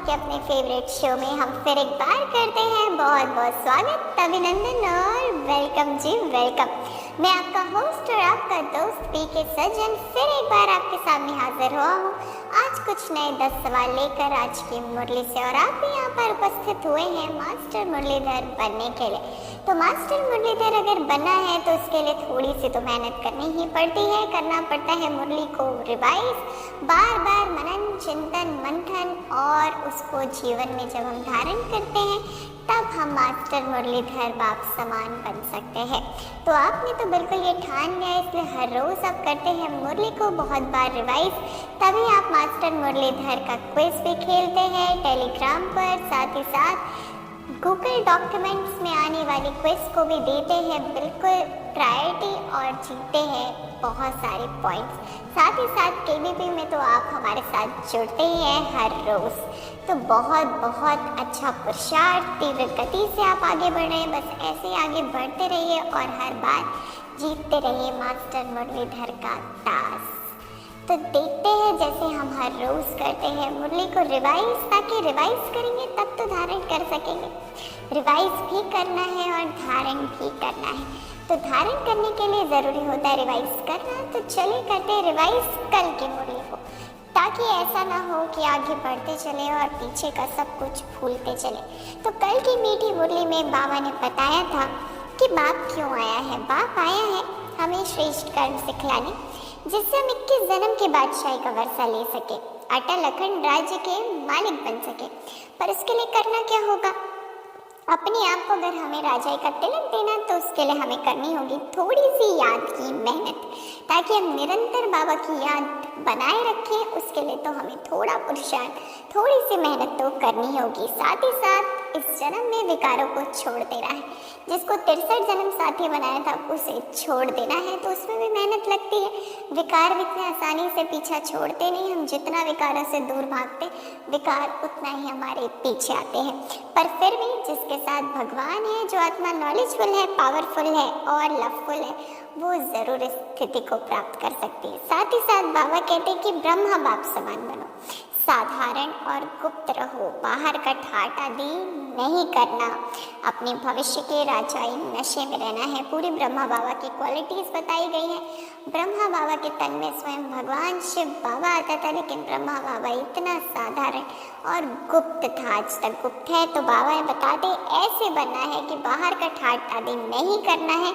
के अपने favourite show में हम फिर एक बार करते हैं बहुत बहुत स्वागत, अभिनंदन और वेलकम जी वेलकम। मैं आपका होस्ट और आपका दोस्त पीके सज्जन फिर एक बार आपके सामने हाजिर हुआ हूँ आज कुछ नए 10 सवाल लेकर आज की मुरली से। और आप भी यहाँ पर उपस्थित हुए हैं मास्टर मुरलीधर बनने के लिए। तो मास्टर मुरलीधर अगर बनना है तो उसके लिए थोड़ी सी तो मेहनत करनी ही पड़ती है, करना पड़ता है मुरली को रिवाइज, बार बार मनन चिंतन मंथन, और उसको जीवन में जब हम धारण करते हैं तब हम मास्टर मुरलीधर बाप समान बन सकते हैं। तो आपने तो बिल्कुल ये ठान लिया, इसलिए हर रोज आप करते हैं मुरली को बहुत बार रिवाइज, तभी आप मास्टर मुरलीधर का क्विज भी खेलते हैं टेलीग्राम पर, साथ ही साथ गूगल डॉक्यूमेंट्स में आने वाली क्विज को भी देते हैं बिल्कुल प्रायोरिटी और जीतते हैं बहुत सारे पॉइंट्स। साथ ही साथ केबीपी में तो आप हमारे साथ जुड़ते ही हैं हर रोज़। तो बहुत बहुत अच्छा पुरुषार्थ, तीव्र गति से आप आगे बढ़ रहे हैं, बस ऐसे ही आगे बढ़ते रहिए और हर बार जीतते रहिए मास्टर मुरलीधर का टास्क। तो देखते हैं जैसे हम हर रोज़ करते हैं मुरली को रिवाइज, ताकि रिवाइज करेंगे तब तो धारण कर सकेंगे। रिवाइज भी करना है और धारण भी करना है। तो धारण करने के लिए ज़रूरी होता है रिवाइज करना। तो चलिए करते हैं रिवाइज कल की मुरली को, ताकि ऐसा ना हो कि आगे बढ़ते चले और पीछे का सब कुछ भूलते चले। तो कल की मीठी मुरली में बाबा ने बताया था कि बाप क्यों आया है। बाप आया है हमें श्रेष्ठ कर्म सिखलाने, जिससे हम 21 जन्म के बादशाही का वर्षा ले सके, अटल अखंड राज्य के मालिक बन सके। पर उसके लिए करना क्या होगा? अपने आप को अगर हमें राजाई का तिलक देना तो उसके लिए हमें करनी होगी थोड़ी सी याद की मेहनत, ताकि हम निरंतर बाबा की याद बनाए रखें। उसके लिए तो हमें थोड़ा पुरुषार्थ, थोड़ी सी मेहनत तो करनी होगी। साथ ही साथ इस जन्म में विकारों को छोड़ देना है। जिसको 63 जन्म साथी बनाया था उसे छोड़ देना है, तो उसमें भी मेहनत लगती है। विकार भी इतने आसानी से पीछा छोड़ते नहीं, हम जितना विकारों से दूर भागते विकार उतना ही हमारे पीछे आते हैं। पर फिर भी जिसके साथ भगवान है, जो आत्मा नॉलेजफुल है, पावरफुल है और लवफुल है, वो जरूर इस स्थिति को प्राप्त कर सकती है। साथ ही साथ बाबा कहते हैं कि ब्रह्मा बाप समान बनो, साधारण और गुप्त रहो, बाहर का ठाट आदि नहीं करना, अपने भविष्य के राजाई नशे में रहना है। पूरी ब्रह्मा बाबा की क्वालिटीज बताई गई हैं। ब्रह्मा बाबा के तन में स्वयं भगवान शिव बाबा आता था, लेकिन ब्रह्मा बाबा इतना साधारण और गुप्त था, आज तक गुप्त है। तो बाबा बताते ऐसे बनना है कि बाहर का ठाट आदि नहीं करना है,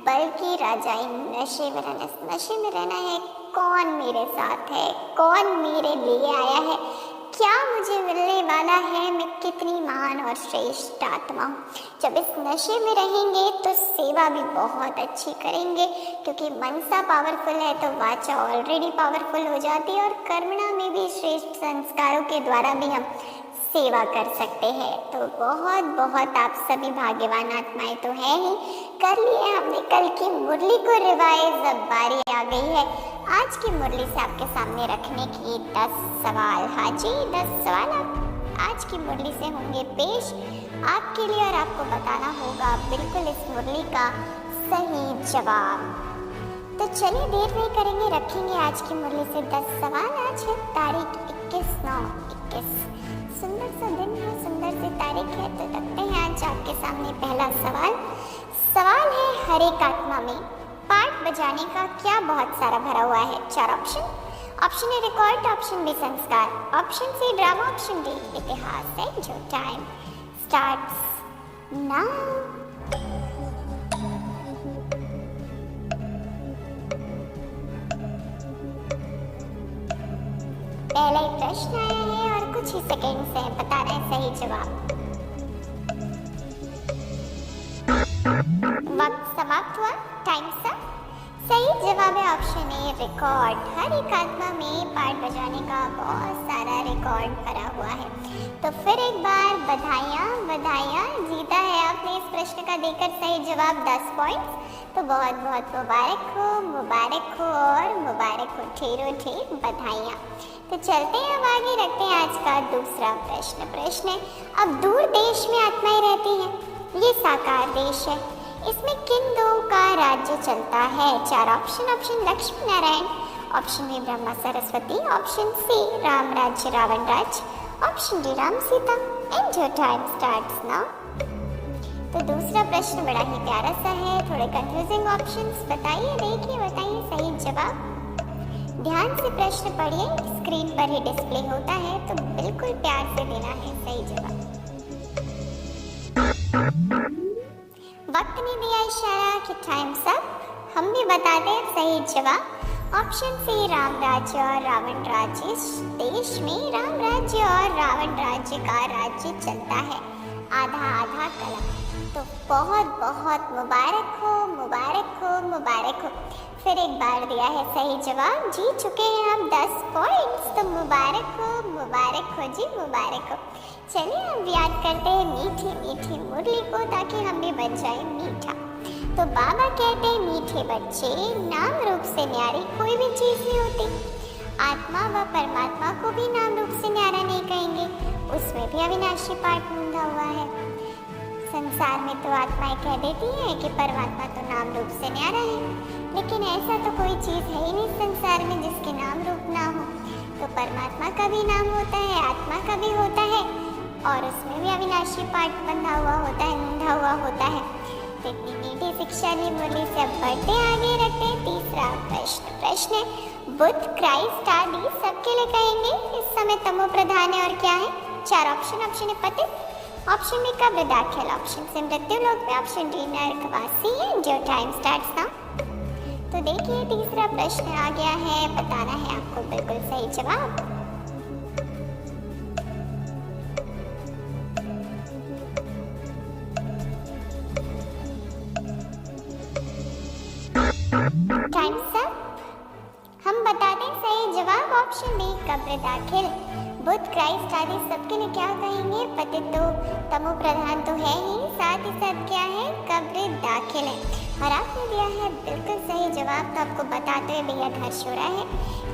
बल्कि राजाई नशे में रहना। नशे में रहना है, कौन मेरे साथ है, कौन मेरे लिए आया है, क्या मुझे मिलने वाला है, मैं कितनी महान और श्रेष्ठ आत्मा हूँ। जब इस नशे में रहेंगे तो सेवा भी बहुत अच्छी करेंगे, क्योंकि मनसा पावरफुल है तो वाचा ऑलरेडी पावरफुल हो जाती है, और कर्मणा में भी श्रेष्ठ संस्कारों के द्वारा भी हम सेवा कर सकते हैं। तो बहुत बहुत आप सभी भाग्यवान आत्माएं तो हैं ही। कर लिए हमने कल की मुरली को रिवाइज, अब बारी आ गई है आज की मुरली से आपके सामने रखने की 10 सवाल। हाँ जी, 10 सवाल आज की मुरली से होंगे पेश आपके लिए, और आपको बताना होगा बिल्कुल इस मुरली का सही जवाब। तो चलिए देर नहीं करेंगे, रखेंगे आज की मुरली से 10 सवाल। आज है तारीख 21/9/21, सुंदर सा दिन है, सुंदर सी तारीख है। तो रखते हैं आज आपके सामने पहला सवाल। सवाल है, हर एक आत्मा में पार्ट बजाने का क्या बहुत सारा भरा हुआ है? 4 option. Option A record, option B संस्कार, option C drama, option D इतिहास है। जो टाइम स्टार्ट्स नाउ। पहला ही प्रश्न आया है और कुछ ही सेकेंड से बता रहे हैं सही जवाब। वक्त समाप्त हुआ, टाइम सा। सही जवाब है ऑप्शन ए रिकॉर्ड। हर एक आत्मा में पार्ट बजाने का बहुत सारा रिकॉर्ड भरा हुआ है। तो फिर एक बार बधाइयाँ बधाइयाँ, जीता है आपने इस प्रश्न का देकर सही जवाब 10 पॉइंट्स। तो बहुत बहुत मुबारक हो, मुबारक हो और मुबारक हो, ढेरों ढेर बधाइयाँ। तो चलते हैं अब आगे, रखते हैं आज का दूसरा प्रश्न। प्रश्न है, अब दूर देश में आत्माएं रहती हैं, ये साकार देश है, इसमें किन दो का राज्य चलता है? 4 option. Option Lakshmi Narayan, option B Brahma Saraswati, option C Ram राज्य रावण राज्य, option D Ram Sita. And your time starts now. तो दूसरा प्रश्न बड़ा ही प्यारा सा है, थोड़े कंफ्यूजिंग ऑप्शंस बताइए, देखिए बताइए सही जवाब। ध्यान से प्रश्न पढ़िए, स्क्रीन पर ही डिस्प्ले होता है तो बिल्कुल प्यार से देना है सही जवाब। वक्त ने दिया इशारा कि टाइम्स अप। हम भी बताते हैं सही जवाब। ऑप्शन सी राम राज्य और रावण राज्य। देश में राम राज्य और रावण राज्य का राज्य चलता है, आधा आधा कलम। तो बहुत बहुत मुबारक हो, मुबारक हो, मुबारक हो। फिर एक बार दिया है सही जवाब, जीत चुके हैं हम 10 पॉइंट्स। तो मुबारक हो, मुबारक हो जी, मुबारक हो। चलिए अब याद करते हैं मीठी मीठी मुरली को, ताकि हम भी बन जाए मीठा। तो बाबा कहते हैं मीठे बच्चे, नाम रूप से न्यारी कोई भी चीज़ नहीं होती। आत्मा व परमात्मा को भी नाम रूप से न्यारा नहीं कहेंगे, उसमें भी अविनाशी पाठ बंधा हुआ है। संसार में तो आत्माएं कह देती हैं कि परमात्मा तो नाम रूप से न्यारा है, लेकिन ऐसा तो कोई चीज़ है ही नहीं संसार में जिसके नाम रूप ना हो। तो परमात्मा का भी नाम होता है, आत्मा का भी होता है, और उसमें भी अविनाशी पाठ बंधा हुआ होता है, बंधा हुआ होता है। तो इतनी मीठी शिक्षा ली मुरली से अब बढ़ते आगे रखते हैं तीसरा प्रश्न है, बुद्ध, क्राइस्ट आदि सबके लिए कहेंगे इस समय तमो प्रधान है और क्या है? 4 ऑप्शन। ऑप्शन ए पतित, ऑप्शन बी कब्र दाखिल, ऑप्शन सी मृत्यु लोक में, ऑप्शन डी नरकवासी है। जो टाइम स्टार्ट्स नाउ। तो देखिए तीसरा प्रश्न आ गया है, बताना है आपको बिल्कुल सही जवाब। Times up. हम बता दें सही जवाब ऑप्शन बी कब्र दाखिल। बुद्ध, क्राइस्ट आदि सबके लिए क्या कहेंगे? पतित तो तमो प्रधान तो है ही, साथ ही साथ क्या है? कब्र दाखिल है। और आपने दिया है बिल्कुल सही जवाब। तो आपको बताते हुए बेहद हर्ष हो रहा है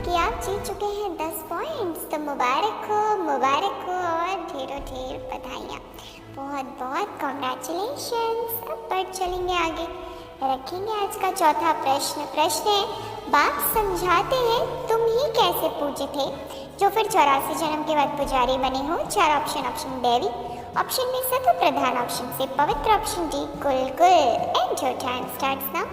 कि आप जीत चुके हैं 10 पॉइंट्स। तो मुबारक हो, मुबारक हो और ढेरों ढेर बधाइयाँ। बहुत बहुत कॉन्ग्रेचुलेशंस। अब बढ़ चलेंगे आगे, रखेंगे आज का चौथा प्रश्न है, बाप समझाते हैं तुम ही कैसे पूजे थे जो फिर 84 जन्म के बाद पुजारी बने हो? 4 ऑप्शन। ऑप्शन देवी, ऑप्शन बी सत्य प्रधान, ऑप्शन सी पवित्र, ऑप्शन डी कुल। And your time starts now.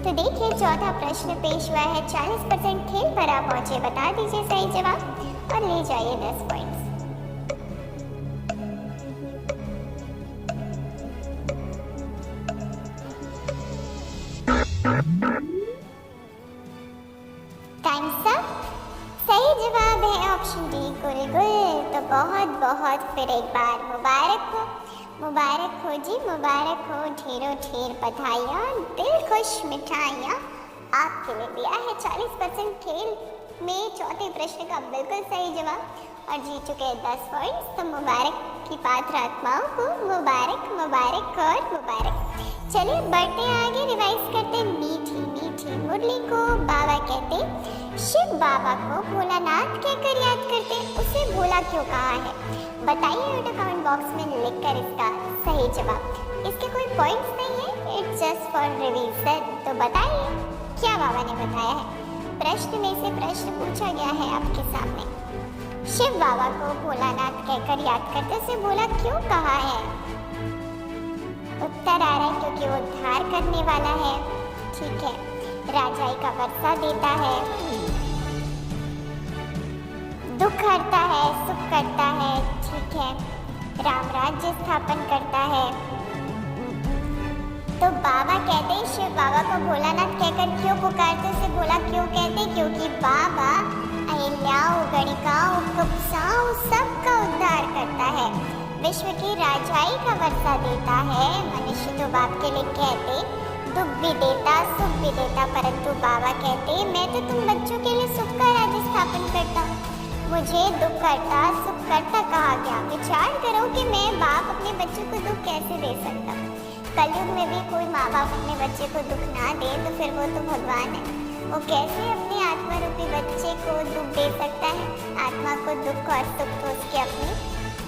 तो देखिए चौथा प्रश्न पेश हुआ है, 40% खेल पर आप पहुंचे, बता दीजिए सही जवाब और ले जाइए 10 पॉइंट्स। Times up. सही जवाब है ऑप्शन डी कुल। तो बहुत बहुत फिर एक बार मुबारक हो, मुबारक हो जी, मुबारक हो। ढेरों ढेर बधाइयाँ, दिल खुश मिठाइयाँ आपके लिए दिया है 40% खेल में चौथे प्रश्न का बिल्कुल सही जवाब और जीत चुके हैं 10 पॉइंट्स। तो मुबारक की पात्र आत्माओं को मुबारक, मुबारक और मुबारक। चलिए बढ़ते आगे, रिवाइज करते मीठी मीठी मुरली को। बाबा कहते शिव बाबा को भोलानाथ कहकर याद करते, उसे भोला क्यों कहा है? बताइए बेटा कमेंट बॉक्स में लिखकर इसका सही जवाब। इसके कोई पॉइंट्स नहीं है, इट्स जस्ट फॉर रिवीजन। तो बताइए क्या बाबा ने बताया है? प्रश्न में से प्रश्न पूछा गया है आपके सामने, शिव बाबा को भोलानाथ कहकर याद करते, उसे भोला क्यों कहा है? उत्तर आ रहा है क्योंकि वो उद्धार करने वाला है, ठीक है, राजाई का वर्षा देता है, दुख हरता है, सुख करता है, ठीक है, राम राज्य स्थापन करता है। तो बाबा कहते हैं शिव बाबा को भोलानाथ कहकर क्यों पुकारते, उसे भोला क्यों कहते? क्योंकि बाबा अहिल्याओं, गणिकाओं, कुप्साओं सबका उद्धार करता है, विश्व की राजाई का वर्षा देता है। मनुष्य तो बाप के लिए कहते दुख भी देता, सुख भी देता, परंतु बाबा कहते मैं तो तुम बच्चों के लिए सुख का राज्य स्थापन करता हूँ, मुझे दुख करता सुख करता कहा गया। विचार करो कि मैं बाप अपने बच्चों को दुख कैसे दे सकता हूँ? कलयुग में भी कोई माँ बाप अपने बच्चे को दुख ना दे तो फिर वो तो भगवान है, वो कैसे अपने आत्मा रूपी बच्चे को दुख दे सकता है? आत्मा को दुख और सुख तो उसके अपने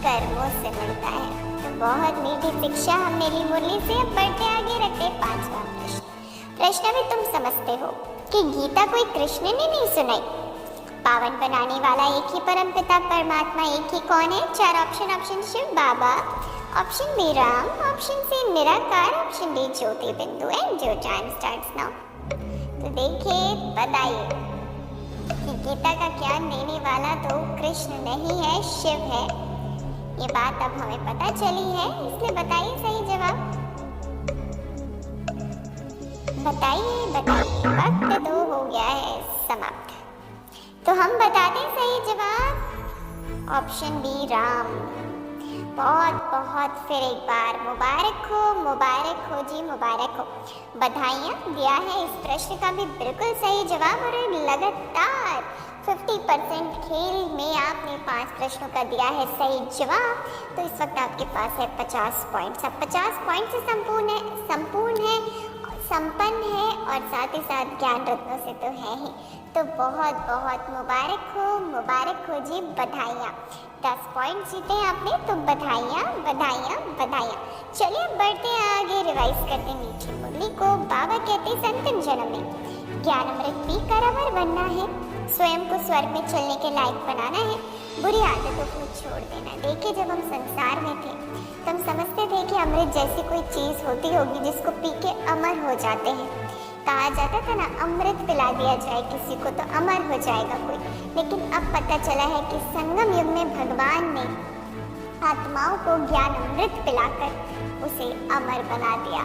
कर्मों से मिलता है। तो बहुत मीठी शिक्षा हमने ली मुरली से। अब बढ़ते आगे, रखते 5वां प्रश्न। प्रश्न भी तुम समझते हो कि गीता कोई कृष्ण ने नहीं सुनाई, पावन बनाने वाला एक ही परम पिता परमात्मा एक ही कौन है? चार option. Option Shiv Baba, option B Ram, option C निराकार, ऑप्शन डी ज्योति बिंदु। And your time starts now. तो देखिए, बताइए कि गीता का ज्ञान देने वाला तो कृष्ण नहीं है, शिव है। ये बात अब हमें पता चली है, इसलिए बताइए सही जवाब। बताइए बताइए, वक्त तो हो गया है समाप्त। तो हम बताते हैं सही जवाब ऑप्शन बी राम। बहुत बहुत फिर एक बार मुबारक हो जी, मुबारक हो, बधाइयाँ। दिया है इस प्रश्न का भी बिल्कुल सही जवाब और लगातार 50% खेल में आपने 5 प्रश्नों का दिया है सही जवाब। तो इस वक्त आपके पास है 50 पॉइंट्स। अब 50 पॉइंट से संपन्न है और साथ ही साथ ज्ञान रत्नों से तो है ही। तो बहुत बहुत मुबारक हो जी, बधाइयाँ। 10 पॉइंट जीते हैं आपने, तो बधाइयाँ बधाइयाँ बधाइयाँ। चलिए अब बढ़ते हैं आगे, रिवाइज करते हैं मीठी मुरली को। बाबा कहते संतन जन्म में ज्ञान अमृत पी कर अमर बनना है, स्वयं को स्वर्ग में चलने के लायक बनाना है, बुरी आदतों को छोड़ देना। देखिए, जब हम संसार में थे तो हम समझते थे कि अमृत जैसी कोई चीज़ होती होगी जिसको पी के अमर हो जाते हैं। कहा जाता था ना, अमृत पिला दिया जाए किसी को तो अमर हो जाएगा कोई। लेकिन अब पता चला है कि संगम युग में भगवान ने आत्माओं को ज्ञान अमृत पिलाकर उसे अमर बना दिया।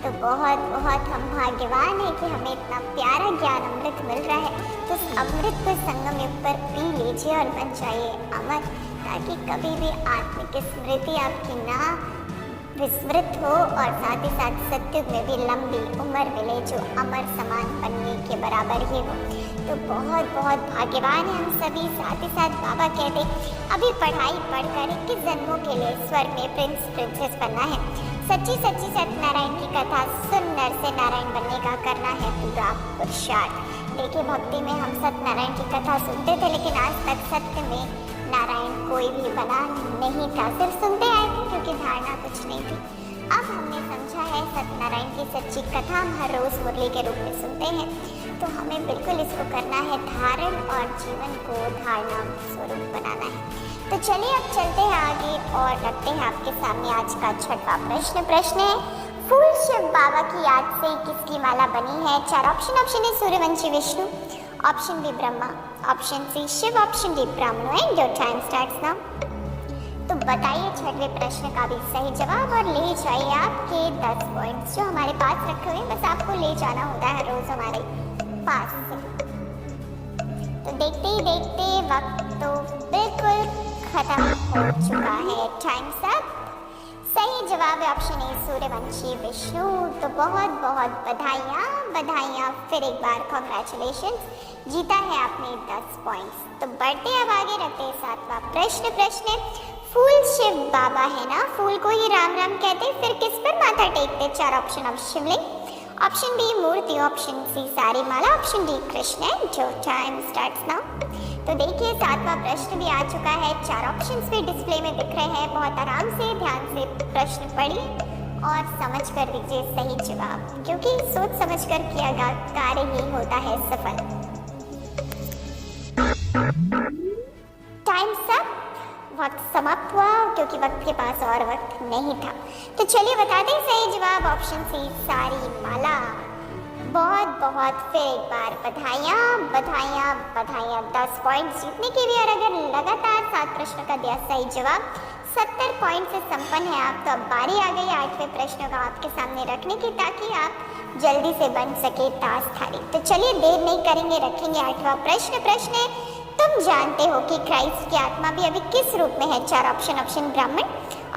तो बहुत बहुत हम भाग्यवान हैं कि हमें इतना प्यारा ज्ञान अमृत मिल रहा है। तो उस अमृत को संगम युग पर पी लीजिए और बन जाइए अमर, ताकि कभी भी आत्मिक स्मृति आपकी ना विस्मृत हो और साथ ही साथ सत्युग में भी लंबी उम्र मिले जो अमर समान बनने के बराबर ही हो। तो बहुत बहुत भाग्यवान है हम सभी। साथ ही साथ बाबा कहते अभी पढ़ाई पढ़कर 21 जन्मों के लिए स्वर्ग में प्रिंस प्रिंसेस बनना है। सच्ची सच्ची सत्यनारायण की कथा सुन नर से नारायण बनने का करना है पूरा पुरुषार्थ। देखिए, भक्ति में हम सत्यनारायण की कथा सुनते थे, लेकिन आज तक सत्य में नारायण कोई भी बना नहीं था, सिर्फ सुनते आए थे क्योंकि धारणा कुछ नहीं थी। अब हमने समझा है सत्यनारायण की सच्ची कथा हम हर रोज मुरली के रूप में सुनते हैं। तो हमें बिल्कुल इसको करना है धारण और जीवन को धारणा स्वरूप बनाना है। तो चलिए अब चलते हैं आगे और रखते हैं आपके सामने आज का 6वां प्रश्न। प्रश्न है, फूल शिव बाबा की याद से किसकी माला बनी है? 4 option. Option A Suryavanshi Vishnu, option B Brahma, option C Shiv, option D Brahmin. And your time starts now. तो बताइए 6वें प्रश्न का भी सही जवाब और ले जाइए आपके 10 पॉइंट्स जो हमारे पास रखे हुए। बस आपको ले जाना होता है रोज हमारे पास से। तो देखते ही देखते वक्त तो बिल्कुल खत्म हो चुका है। Times up. सही जवाब है ऑप्शन ए सूर्यवंशी विष्णु। तो बहुत बहुत बधाइयाँ फिर एक बार कॉन्ग्रेचुलेशंस, जीता है आपने 10 पॉइंट्स। तो बढ़ते अब आगे, रखते हैं 7वां प्रश्न। प्रश्न, फूल शिव बाबा है ना, फूल को ही राम राम कहते, फिर किस पर माथा टेकते? 4 ऑप्शन। ऑफ शिवलिंग, ऑप्शन बी मूर्ति, ऑप्शन सी सारी माला, ऑप्शन डी कृष्ण। जो टाइम स्टार्ट्स नाउ। तो देखिए 7वां प्रश्न भी आ चुका है। 4 ऑप्शंस भी डिस्प्ले में दिख रहे हैं। बहुत आराम से ध्यान से प्रश्न पढ़िए और समझ कर दीजिए सही जवाब, क्योंकि सोच समझ कर किया गया कार्य ही होता है सफल। टाइम सब, वक्त समाप्त हुआ क्योंकि वक्त के पास और वक्त नहीं था। तो चलिए बता दें सही जवाब ऑप्शन सी सारी माला। बहुत बहुत फिर एक बार बधाइयाँ 10 पॉइंट जीतने के लिए। और अगर लगातार 7 प्रश्नों का दिया सही जवाब, 70 पॉइंट से संपन्न है आप। तो अब बारी आ गई 8वें प्रश्न का आपके सामने रखने की, ताकि आप जल्दी से बन सके ताजधारी। तो चलिए देर नहीं करेंगे, रखेंगे 8वां प्रश्न। प्रश्न है, तुम जानते हो कि क्राइस्ट की आत्मा भी अभी किस रूप में है? 4 ऑप्शन। ऑप्शन ब्राह्मण,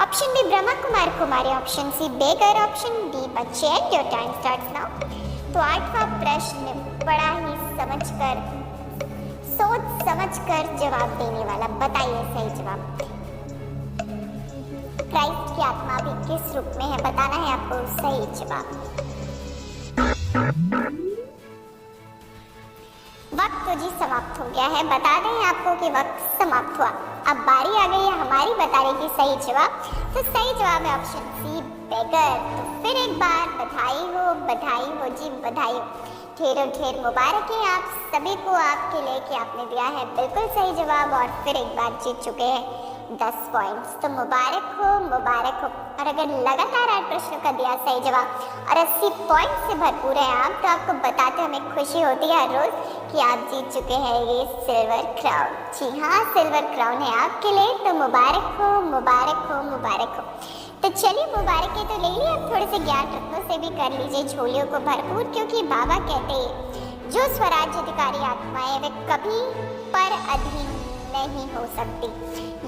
ऑप्शन बी ब्रह्मा कुमार कुमारी, ऑप्शन सी बेगर, ऑप्शन डी बच्चे। And your time starts now. तो 8वां प्रश्न बड़ा ही सोच समझकर जवाब देने वाला। बताइए सही जवाब। क्राइस्ट की आत्मा भी किस रूप में है? बताना है आपको सही जवाब। वक्त तो जी समाप्त हो गया है। बता दें आपको कि वक्त समाप्त हुआ। अब बारी आ गई है हमारी बताने की सही जवाब। तो सही जवाब है ऑप्शन सी बेगर। तो फिर एक बार बधाई हो जी, बधाई हो। ढेरों ढेर मुबारक है आप सभी को आपके लिए कि आपने दिया है बिल्कुल सही जवाब और फिर एक बार जीत चुके हैं 10 पॉइंट्स। तो मुबारक हो, मुबारक हो। और अगर लगातार 8 प्रश्नों का दिया सही जवाब और 80 पॉइंट से भरपूर है आप, तो आपको बताते हमें खुशी होती है हर रोज कि आप जीत चुके हैं ये सिल्वर क्राउन। जी हाँ, सिल्वर क्राउन है आपके लिए। तो मुबारक हो, मुबारक हो, मुबारक हो। तो चलिए मुबारक है तो ले लिया, अब थोड़े से ज्ञान रत्नों से भी कर लीजिए झोलियों को भरपूर, क्योंकि बाबा कहते हैं जो स्वराज्य अधिकारी आत्माएं वे कभी पर अधीन नहीं हो सकती।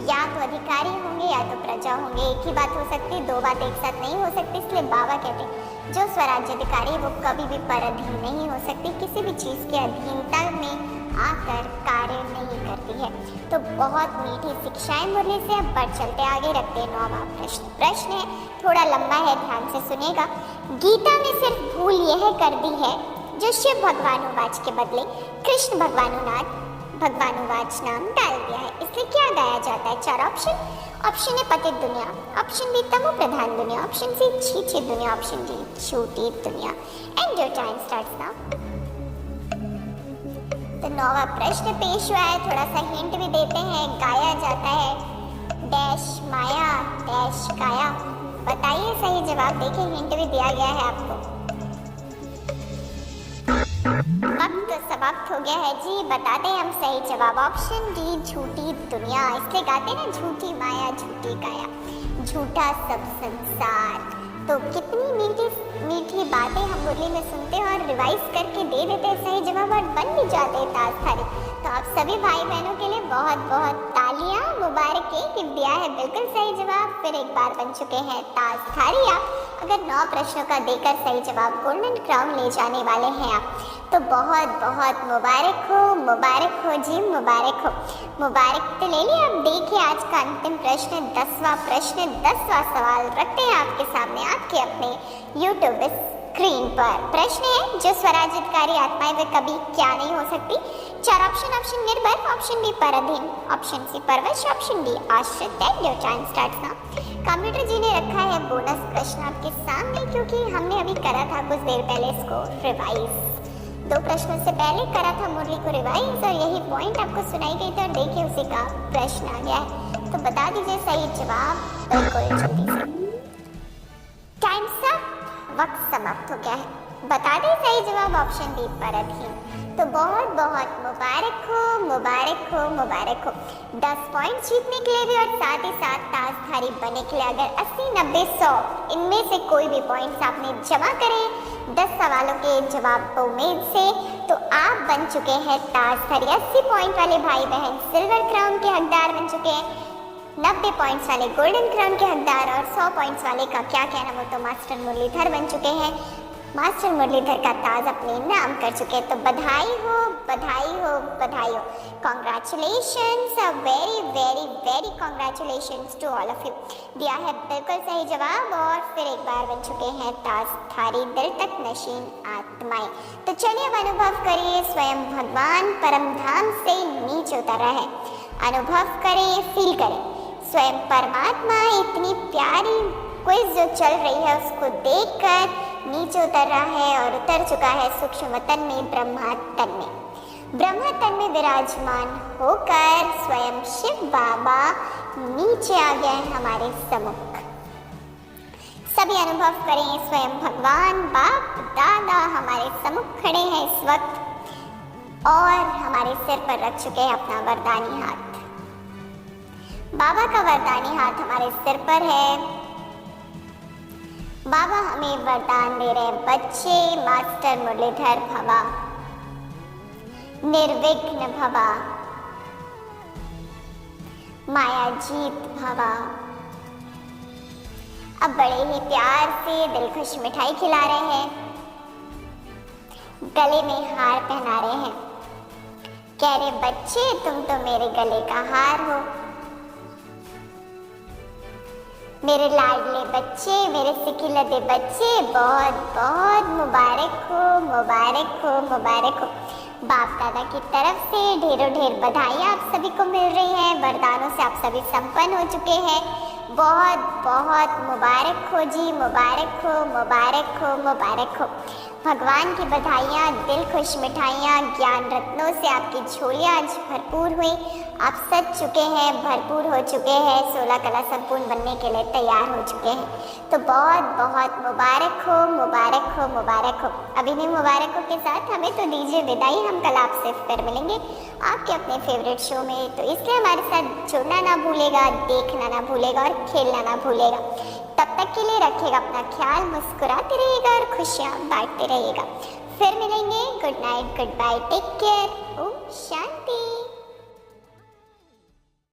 या तो अधिकारी होंगे या तो प्रजा होंगे, एक ही बात हो सकती, दो बात एक साथ नहीं हो सकती। इसलिए बाबा कहते हैं जो स्वराज्य अधिकारी वो कभी भी पर अधीन नहीं हो सकती, किसी भी चीज के अधीनता में आकर कार्य नहीं करती है। तो बहुत मीठी शिक्षाएं मुरली से। अब बढ़ चलते आगे, रखते हैं 9वां प्रश्न है थोड़ा लंबा है, ध्यान से सुनेगा। गीता में सिर्फ भूल यह कर दी है जो शिव भगवानुवाच के बदले कृष्ण भगवानुवाच नाम डाल दिया है, इसलिए क्या गाया जाता है? 4 ऑप्शन है पतित दुनिया, ऑप्शन बी तमो प्रधान दुनिया, ऑप्शन सी छीछी दुनिया, ऑप्शन डी झूठी दुनिया। And your time starts now. तो 9वां प्रश्न पेश हुआ है, थोड़ा सा हिंट भी देते हैं। गाया जाता है डैश माया डैश काया। बताइए सही जवाब। देखिए हिंट भी दिया गया है आपको। वक्त समाप्त हो गया है जी। बताते हैं हम सही जवाब, ऑप्शन डी झूठी दुनिया। इसलिए गाते ना झूठी माया झूठी काया, झूठा सब संसार। तो कितनी मीठी मीठी बातें हम मुरली में सुनते हैं और रिवाइज करके दे देते हैं सही जवाब और बन भी जाते हैं ताजधारी। तो आप सभी भाई बहनों के लिए बहुत बहुत तालियां, मुबारक है कि दिया है बिल्कुल सही जवाब, फिर एक बार बन चुके हैं ताजधारी आप। अगर 9 प्रश्नों का देकर सही जवाब गोल्डन क्राउन ले जाने वाले हैं आप, तो बहुत बहुत मुबारक हो, मुबारक हो जी, मुबारक हो। मुबारक तो ले लिया। अब देखिए आज का अंतिम प्रश्न, 10वां प्रश्न, 10वां सवाल रखते हैं आपके सामने आपके अपने YouTube स्क्रीन पर। प्रश्न है जो स्वराज्य अधिकारी आत्माएं वे कभी क्या नहीं हो सकती? 4 ऑप्शन निर्भर, ऑप्शन बी पराधीन, ऑप्शन सी परवश, ऑप्शन डी आश्रित। Your time starts now. Computer ji ने रखा है बोनस प्रश्न आपके सामने, क्योंकि हमने अभी करा था कुछ देर पहले इसको रिवाइज। 2 प्रश्नों से पहले करा था मुरली को रिवाइज और यही पॉइंट आपको सुनाई गई थी और देखिए उसी का प्रश्न आ गया है। तो बता दीजिए सही जवाब बिल्कुल जल्दी से। टाइम सब, वक्त समाप्त हो गया है। बता दें सही जवाब ऑप्शन डी पराधीन। तो बहुत बहुत मुबारक हो, मुबारक हो, मुबारक हो। 10 पॉइंट जीतने के लिए भी और साथ ही साथ ताजधारी बनने के लिए अगर 80, 90, 100 इनमें से कोई भी पॉइंट्स आपने जमा करे 10 सवालों के जवाब उम्मीद से, तो आप बन चुके हैं ताजधारी। 80 पॉइंट वाले भाई बहन सिल्वर क्राउन के हकदार बन चुके हैं, 90 पॉइंट्स वाले गोल्डन क्राउन के हकदार और 100 पॉइंट्स वाले का क्या कहना, वो तो मास्टर मुरलीधर बन चुके हैं। मास्टर मुरलीधर का ताज अपने नाम कर चुके हैं। तो बधाई हो, बधाई हो, बधाई हो। Congratulations, a very very very congratulations to all of you. दिया है बिल्कुल सही जवाब और फिर एक बार बन चुके हैं ताजधारी दिल तक नशीन आत्माएं। तो चलिए अब अनुभव करिए स्वयं भगवान परम धाम से नीचे उतर रहा है। अनुभव करें, फील करें स्वयं परमात्मा इतनी प्यारी क्विज जो चल रही है उसको देखकर नीचे उतर रहा है और उतर चुका है सूक्ष्म वतन में, ब्रह्मा तन में। ब्रह्मा तन में विराजमान होकर स्वयं शिव बाबा नीचे आ गए हैं हमारे सम्मुख। सभी अनुभव करें स्वयं भगवान बाप दादा हमारे सम्मुख खड़े हैं इस वक्त और हमारे सिर पर रख चुके हैं अपना वरदानी हाथ। बाबा का वरदानी हाथ हमारे सिर पर है। बाबा हमें वरदान दे रहे हैं, बच्चे मास्टर मुरलीधर भवा, निर्विघ्न भवा, माया जीत भवा। अब बड़े ही प्यार से दिलखुश मिठाई खिला रहे हैं, गले में हार पहना रहे हैं, कह रहे बच्चे तुम तो मेरे गले का हार हो, मेरे लाडले बच्चे, मेरे सिकिलते बच्चे, बहुत बहुत मुबारक हो, मुबारक हो, मुबारक हो। बाप दादा की तरफ से ढेरों ढेर बधाई आप सभी को मिल रही है, वरदानों से आप सभी संपन्न हो चुके हैं। बहुत बहुत मुबारक हो जी, मुबारक हो, मुबारक हो, मुबारक हो। भगवान की बधाइयाँ, दिल खुश मिठाइयाँ, ज्ञान रत्नों से आपकी झोलियाँ आज भरपूर हुई। आप सज चुके हैं, भरपूर हो चुके हैं, 16 कला संपूर्ण बनने के लिए तैयार हो चुके हैं। तो बहुत बहुत मुबारक हो, मुबारक हो, मुबारक हो। अभी नहीं मुबारकों के साथ हमें तो दीजिए विदाई। हम कल आपसे फिर मिलेंगे आपके अपने फेवरेट शो में। तो इसलिए हमारे साथ जुड़ना ना भूलेगा, देखना ना भूलेगा और खेलना ना भूलेगा। तब तक के लिए रखिएगा अपना ख्याल, मुस्कुराते रहिएगा और खुशियाँ बांटते रहिएगा। फिर मिलेंगे। Good night, good bye, take care, ओम शांति।